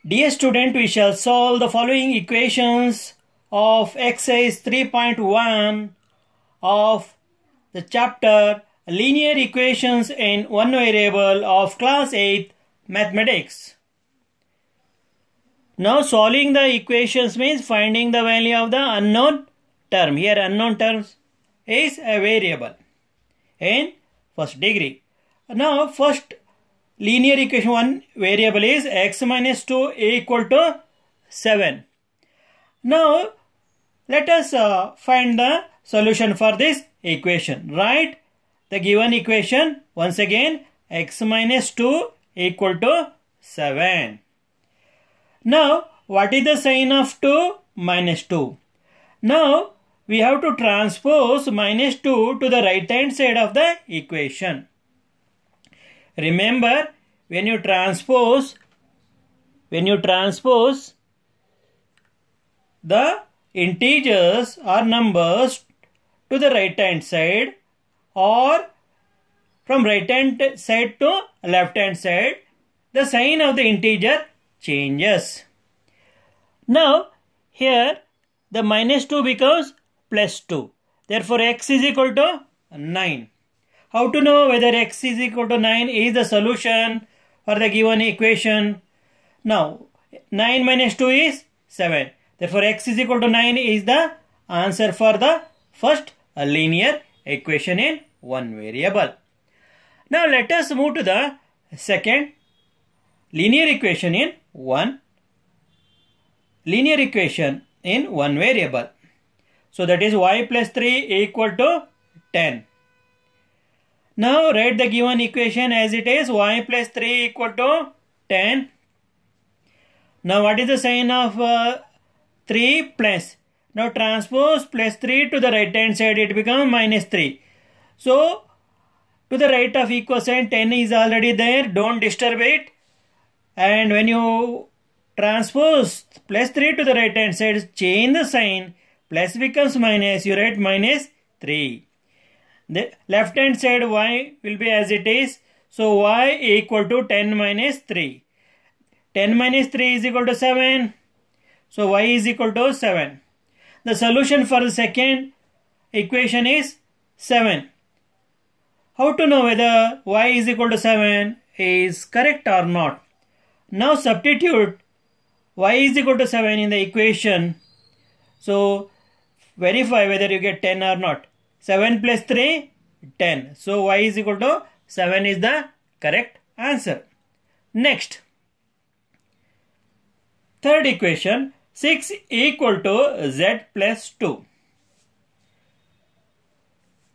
Dear student, we shall solve the following equations of exercise 3.1 of the chapter Linear Equations in One Variable of class 8 Mathematics. Now solving the equations means finding the value of the unknown term. Here unknown terms is a variable in first degree. Now first linear equation one variable is x minus 2 equal to 7. Now let us find the solution for this equation. Write the given equation once again, x minus 2 equal to 7. Now what is the sign of 2? Minus 2. Now we have to transpose minus 2 to the right hand side of the equation. Remember, when you transpose the integers or numbers to the right hand side or from right hand side to left hand side, the sign of the integer changes. Now here the minus 2 becomes plus 2. Therefore x is equal to 9. How to know whether x is equal to 9 is the solution for the given equation? Now 9 minus 2 is 7. Therefore x is equal to 9 is the answer for the first linear equation in one variable. Now let us move to the second linear equation in one variable. So that is y plus 3 equal to 10. Now write the given equation as it is, y plus 3 equal to 10. Now what is the sign of 3 plus? Now transpose plus 3 to the right hand side, it becomes minus 3. So to the right of equal sign 10 is already there, don't disturb it. And when you transpose plus 3 to the right hand side, change the sign, plus becomes minus, you write minus 3. The left hand side y will be as it is. So y equal to 10 minus 3. 10 minus 3 is equal to 7. So y is equal to 7. The solution for the second equation is 7. How to know whether y is equal to 7 is correct or not? Now substitute y is equal to 7 in the equation. So verify whether you get 10 or not. 7 plus 3, 10. So y is equal to 7 is the correct answer. Next, third equation, 6 equal to z plus 2.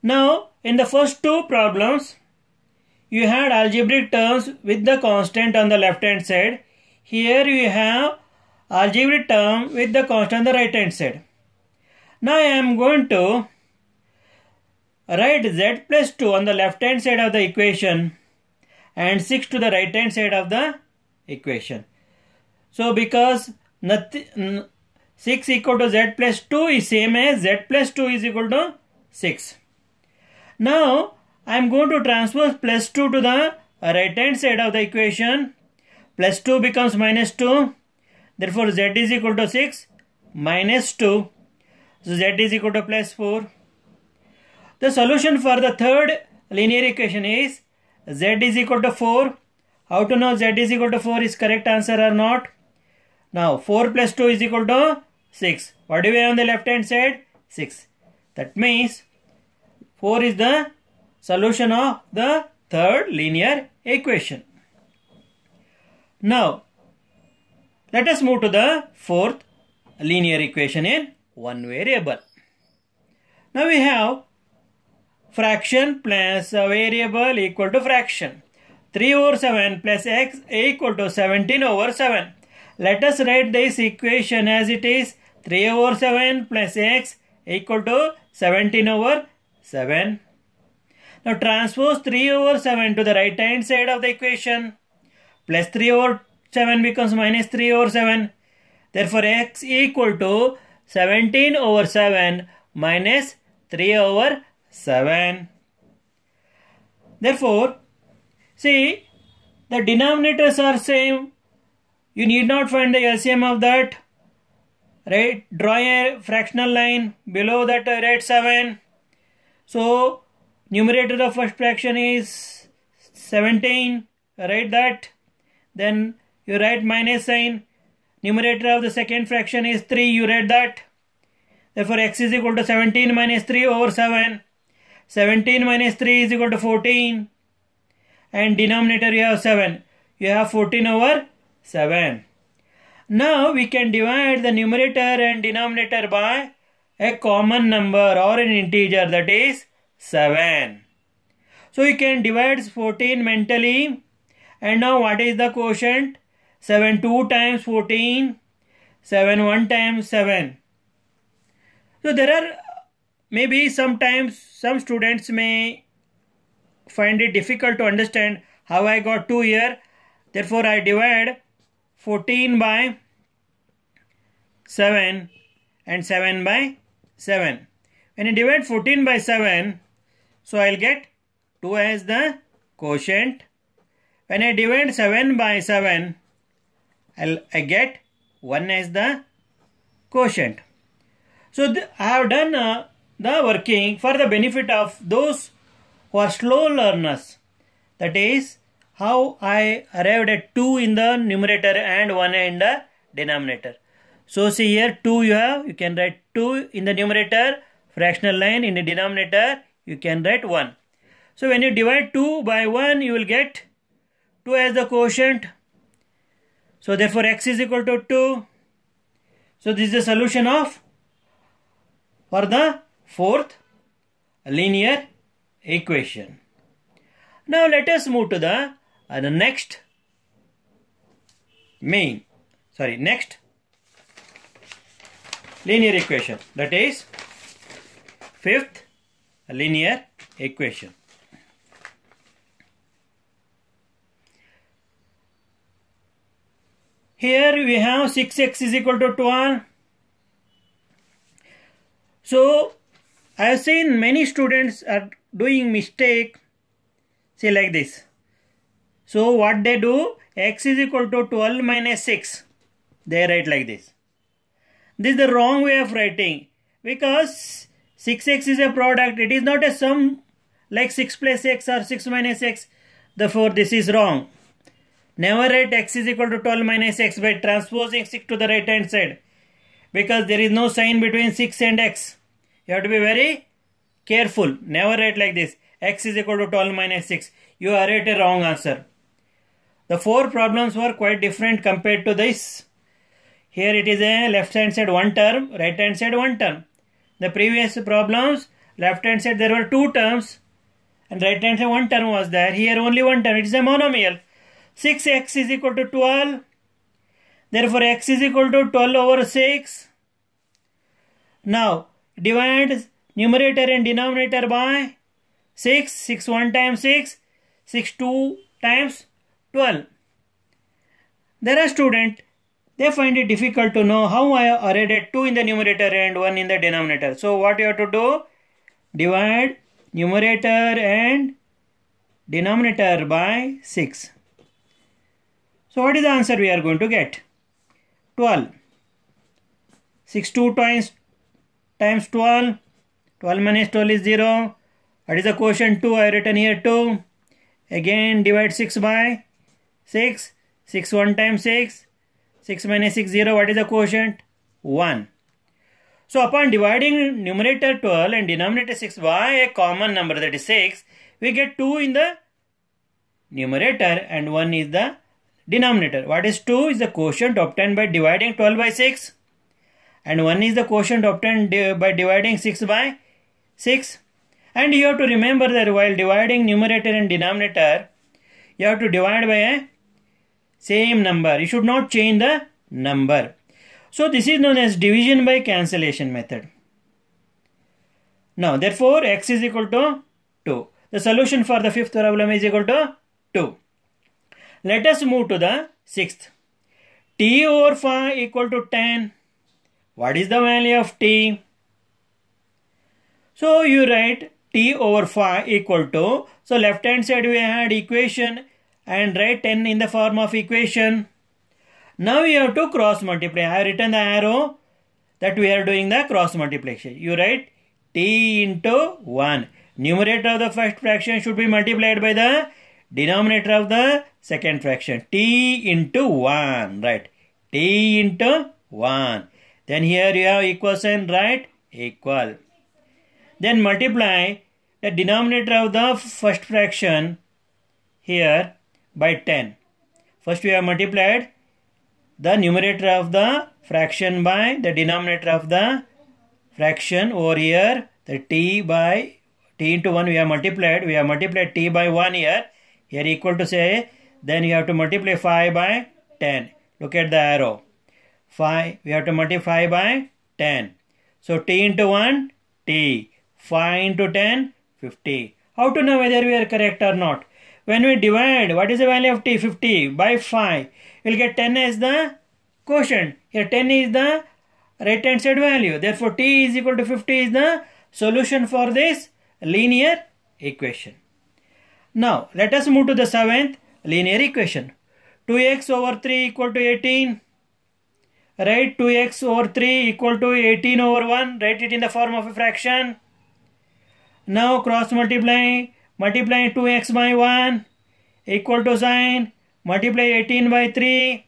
Now in the first two problems, you had algebraic terms with the constant on the left hand side. Here you have algebraic term with the constant on the right hand side. Now I am going to write z plus 2 on the left hand side of the equation and 6 to the right hand side of the equation. So because 6 equal to z plus 2 is same as z plus 2 is equal to 6. Now I am going to transpose plus 2 to the right hand side of the equation. Plus 2 becomes minus 2. Therefore z is equal to 6 minus 2. So z is equal to plus 4. The solution for the third linear equation is z is equal to 4. How to know z is equal to 4 is correct answer or not? Now 4 plus 2 is equal to 6. What do we have on the left hand side? 6. That means 4 is the solution of the third linear equation. Now let us move to the fourth linear equation in one variable. Now we have fraction plus a variable equal to fraction. 3 over 7 plus x equal to 17 over 7. Let us write this equation as it is. 3 over 7 plus x equal to 17 over 7. Now transpose 3 over 7 to the right hand side of the equation. Plus 3 over 7 becomes minus 3 over 7. Therefore x equal to 17 over 7 minus 3 over 7. Therefore, see, the denominators are same. You need not find the LCM of that. Right? Draw a fractional line below that, write 7. So numerator of first fraction is 17. Write that. Then you write minus sign. Numerator of the second fraction is 3. You write that. Therefore x is equal to 17 minus 3 over 7. 17 minus 3 is equal to 14. And denominator you have 7. You have 14 over 7. Now we can divide the numerator and denominator by a common number or an integer, that is 7. So you can divide 14 mentally. And now what is the quotient? 7 2 times 14. 7 1 times 7. So there are maybe sometimes some students may find it difficult to understand how I got 2 here. Therefore I divide 14 by 7 and 7 by 7. When I divide 14 by 7, so I'll get 2 as the quotient. When I divide 7 by 7, I get 1 as the quotient. So I have done the working for the benefit of those who are slow learners. That is how I arrived at 2 in the numerator and 1 in the denominator. So see here 2 you can write 2 in the numerator, fractional line in the denominator, you can write 1. So when you divide 2 by 1, you will get 2 as the quotient. So therefore x is equal to 2. So this is the solution for the fourth linear equation. Now let us move to the next linear equation, that is fifth linear equation. Here we have 6x is equal to 12. So I have seen many students are doing mistake, say like this. So what they do, x is equal to 12 minus 6. They write like this. This is the wrong way of writing, because 6x is a product. It is not a sum like 6 plus x or 6 minus x. Therefore this is wrong. Never write x is equal to 12 minus x by transposing 6 to the right hand side, because there is no sign between 6 and x. You have to be very careful. Never write like this. X is equal to 12 minus 6. You are at a wrong answer. The 4 problems were quite different compared to this. Here it is a left hand side 1 term, right hand side 1 term. The previous problems, left hand side there were 2 terms and right hand side 1 term was there. Here only 1 term. It is a monomial. 6x is equal to 12. Therefore x is equal to 12 over 6. Now divide numerator and denominator by 6. 6 1 times 6. 6 2 times 12. There are students, they find it difficult to know how I added 2 in the numerator and 1 in the denominator. So what you have to do? Divide numerator and denominator by 6. So what is the answer we are going to get? 12. 6 2 times 12. 12 minus 12 is 0. What is the quotient 2? I have written here 2. Again divide 6 by 6. 6 1 times 6. 6 minus 6 0. What is the quotient? 1. So upon dividing numerator 12 and denominator 6 by a common number, that is 6, we get 2 in the numerator and 1 is the denominator. What is 2? Is the quotient obtained by dividing 12 by 6. And 1 is the quotient obtained by dividing 6 by 6. And you have to remember that while dividing numerator and denominator, you have to divide by a same number. You should not change the number. So this is known as division by cancellation method. Now therefore x is equal to 2. The solution for the fifth problem is equal to 2. Let us move to the sixth. T over 5 equal to 10. What is the value of t? So you write t over 5 equal to, so left hand side we had equation and write 10 in the form of equation. Now you have to cross multiply. I have written the arrow that we are doing the cross multiplication. You write t into 1. Numerator of the first fraction should be multiplied by the denominator of the second fraction. T into 1. Right. T into 1. Then here you have equal sign, right? Equal. Then multiply the denominator of the first fraction here by 10. First we have multiplied the numerator of the fraction by the denominator of the fraction over here. The t by t into 1 we have multiplied. We have multiplied t by 1 here. Here equal to say, then you have to multiply 5 by 10. Look at the arrow. 5, we have to multiply by 10. So t into 1, t. 5 into 10, 50. How to know whether we are correct or not? When we divide, what is the value of t? 50 by 5. We will get 10 as the quotient. Here 10 is the right hand side value. Therefore t is equal to 50 is the solution for this linear equation. Now let us move to the seventh linear equation. 2x over 3 equal to 18. Write 2x over 3 equal to 18 over 1. Write it in the form of a fraction. Now cross multiply. Multiply 2x by 1 equal to sign. Multiply 18 by 3.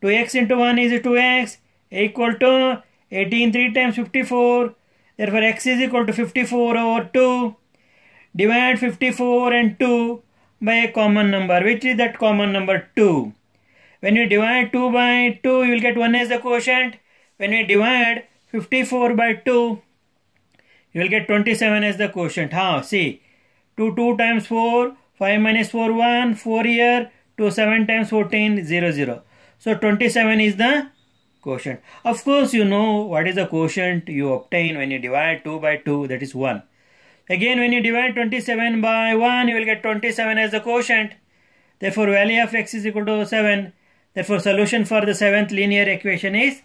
2x into 1 is 2x equal to 18 3 times 54. Therefore x is equal to 54 over 2. Divide 54 and 2 by a common number. Which is that common number? 2. When you divide 2 by 2, you will get 1 as the quotient. When we divide 54 by 2, you will get 27 as the quotient. How? See, 2 times 4, 5 minus 4, 1, 4 here, 2, 7 times 14, 0, 0. So 27 is the quotient. Of course, you know what is the quotient you obtain when you divide 2 by 2, that is 1. Again, when you divide 27 by 1, you will get 27 as the quotient. Therefore, value of x is equal to 7. Therefore, solution for the seventh linear equation is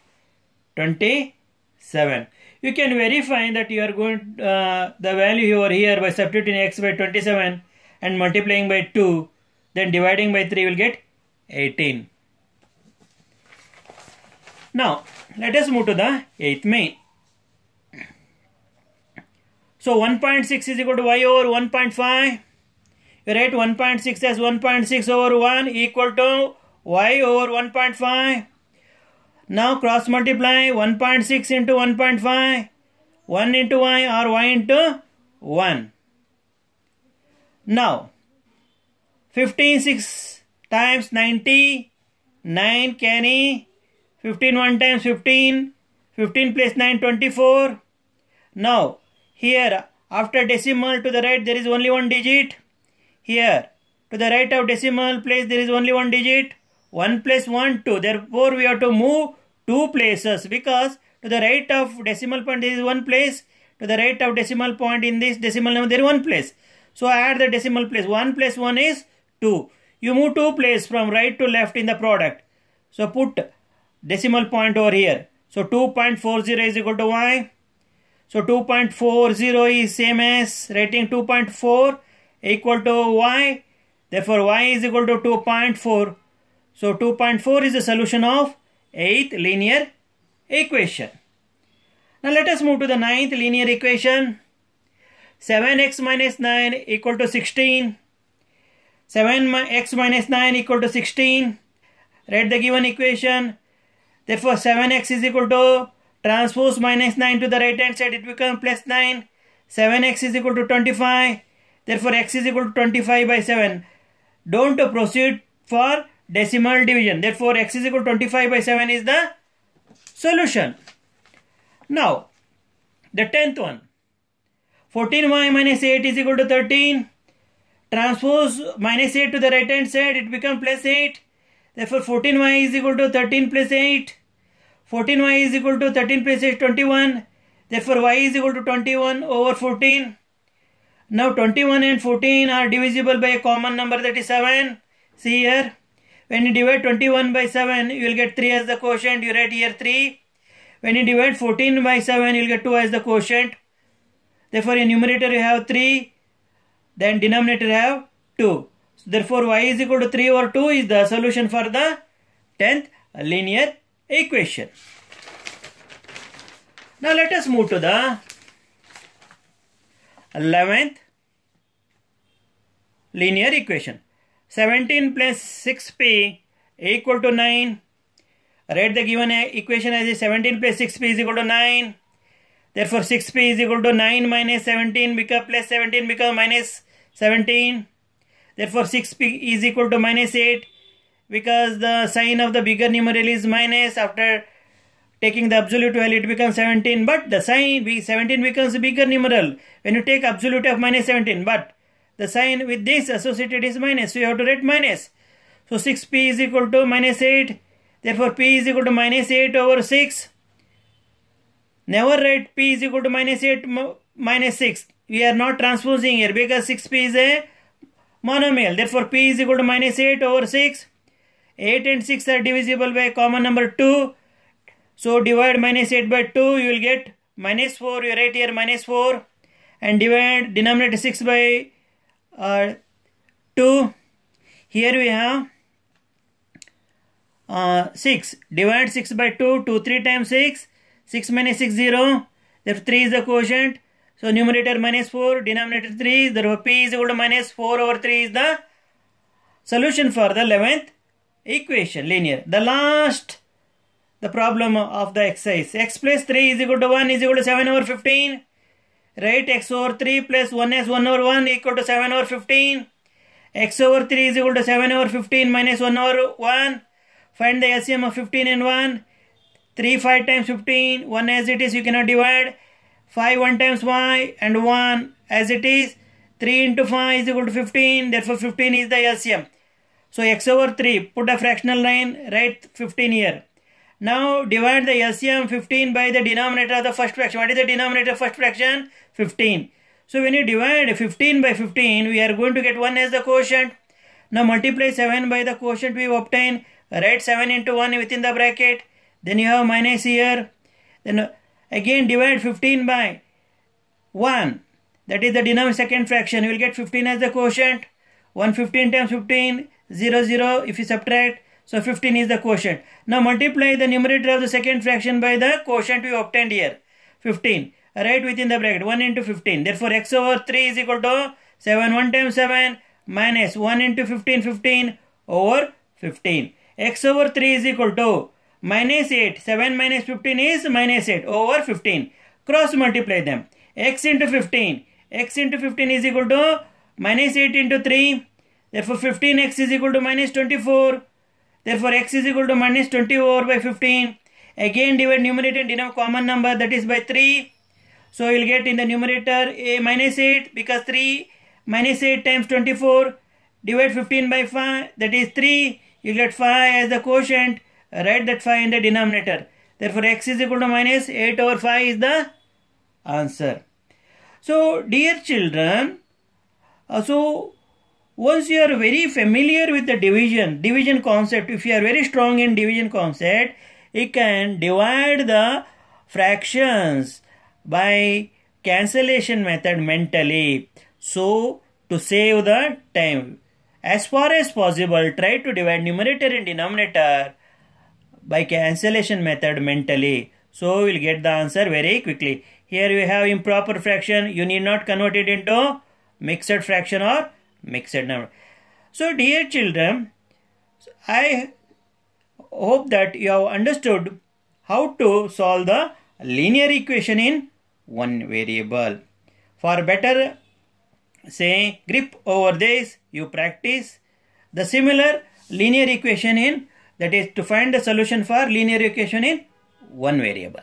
27. You can verify that you are going the value over here by substituting x by 27 and multiplying by 2. Then dividing by 3 will get 18. Now, let us move to the eighth main. So 1.6 is equal to y over 1.5. You write 1.6 as 1.6 over 1 equal to y over 1.5. Now cross multiply 1.6 into 1.5. 1 into y or y into 1. Now 15 6 times 90. 9 carry. 15 1 times 15. 15 plus 9 24. Now here after decimal to the right there is only one digit. Here to the right of decimal place there is only one digit. 1 plus 1 2. Therefore we have to move 2 places because to the right of decimal point there is one place. To the right of decimal point in this decimal number there is one place. So add the decimal place. 1 plus 1 is 2. You move 2 places from right to left in the product. So put decimal point over here. So 2.40 is equal to y. So 2.40 is same as writing 2.4 equal to y. Therefore y is equal to 2.4. So 2.4 is the solution of 8th linear equation. Now let us move to the 9th linear equation. 7x minus 9 equal to 16. 7x minus 9 equal to 16. Write the given equation. Therefore 7x is equal to transpose minus 9 to the right hand side, it becomes plus 9. 7x is equal to 25. Therefore x is equal to 25 by 7. Don't proceed for decimal division. Therefore x is equal to 25 by 7 is the solution. Now the 10th one. 14y minus 8 is equal to 13. Transpose minus 8 to the right hand side, it becomes plus 8. Therefore 14y is equal to 13 plus 8. 14y is equal to 13 plus 8, 21. Therefore y is equal to 21 over 14. Now 21 and 14 are divisible by a common number, that is 7. See here. When you divide 21 by 7, you will get 3 as the quotient. You write here 3. When you divide 14 by 7, you will get 2 as the quotient. Therefore in numerator you have 3. Then denominator you have 2. So therefore y is equal to 3 over 2 is the solution for the 10th linear equation. Now let us move to the 11th linear equation. 17 plus 6p equal to 9. Write the given equation as 17 plus 6p is equal to 9. Therefore 6p is equal to 9 minus 17 because plus 17 becomes minus 17. Therefore 6p is equal to minus 8 because the sign of the bigger numeral is minus. After taking the absolute value it becomes 17, but the sign 17 becomes a bigger numeral when you take absolute of minus 17, but the sign with this associated is minus, so you have to write minus. So 6p is equal to minus 8. Therefore p is equal to minus 8 over 6. Never write p is equal to minus 8 minus 6. We are not transposing here because 6p is a monomial. Therefore p is equal to minus 8 over 6. 8 and 6 are divisible by a common number 2. So divide minus 8 by 2, you will get minus 4. You write here minus 4. And divide denominator 6 by 2. Here we have 6. Divide 6 by 2. 2 3 times 6. 6 minus 6 0. Therefore 3 is the quotient. So numerator minus 4, denominator 3. Therefore p is equal to minus 4 over 3 is the solution for the 11th equation, linear. The problem of the exercise. X plus 3 is equal to 1 is equal to 7 over 15. Write x over 3 plus 1s 1 over 1 equal to 7 over 15. X over 3 is equal to 7 over 15 minus 1 over 1. Find the LCM of 15 and 1. 3 5 times 15. 1 as it is, you cannot divide. 5 1 times y and 1 as it is. 3 into 5 is equal to 15. Therefore 15 is the LCM. So x over 3, put a fractional line, write 15 here. Now divide the LCM 15 by the denominator of the first fraction. What is the denominator of first fraction? 15. So when you divide 15 by 15, we are going to get 1 as the quotient. Now multiply 7 by the quotient we obtain. Write 7 into 1 within the bracket. Then you have minus here. Then again divide 15 by 1. That is the denominator second fraction. You will get 15 as the quotient. 115 times 15, 0, 0. If you subtract, so 15 is the quotient. Now multiply the numerator of the second fraction by the quotient we obtained here. 15. Write within the bracket 1 into 15. Therefore x over 3 is equal to 7 1 times 7 minus 1 into 15 15 over 15. X over 3 is equal to minus 8. 7 minus 15 is minus 8 over 15. Cross multiply them. X into 15. X into 15 is equal to minus 8 into 3. Therefore 15x is equal to minus 24. Therefore x is equal to minus 24 by 15. Again divide numerator and denominator common number, that is by 3. So you will get in the numerator a minus 8 because 3 minus 8 times 24. Divide 15 by 5, that is 3. You get 5 as the quotient. Write that 5 in the denominator. Therefore x is equal to minus 8 over 5 is the answer. So dear children, once you are very familiar with the division concept, if you are very strong in division concept, you can divide the fractions by cancellation method mentally. So to save the time, as far as possible, try to divide numerator and denominator by cancellation method mentally. So we will get the answer very quickly. Here we have improper fraction. You need not convert it into mixed fraction or mixed number. So dear children, I hope that you have understood how to solve the linear equation in one variable. For better grip over this, you practice the similar linear equation in, that is to find the solution for linear equation in one variable.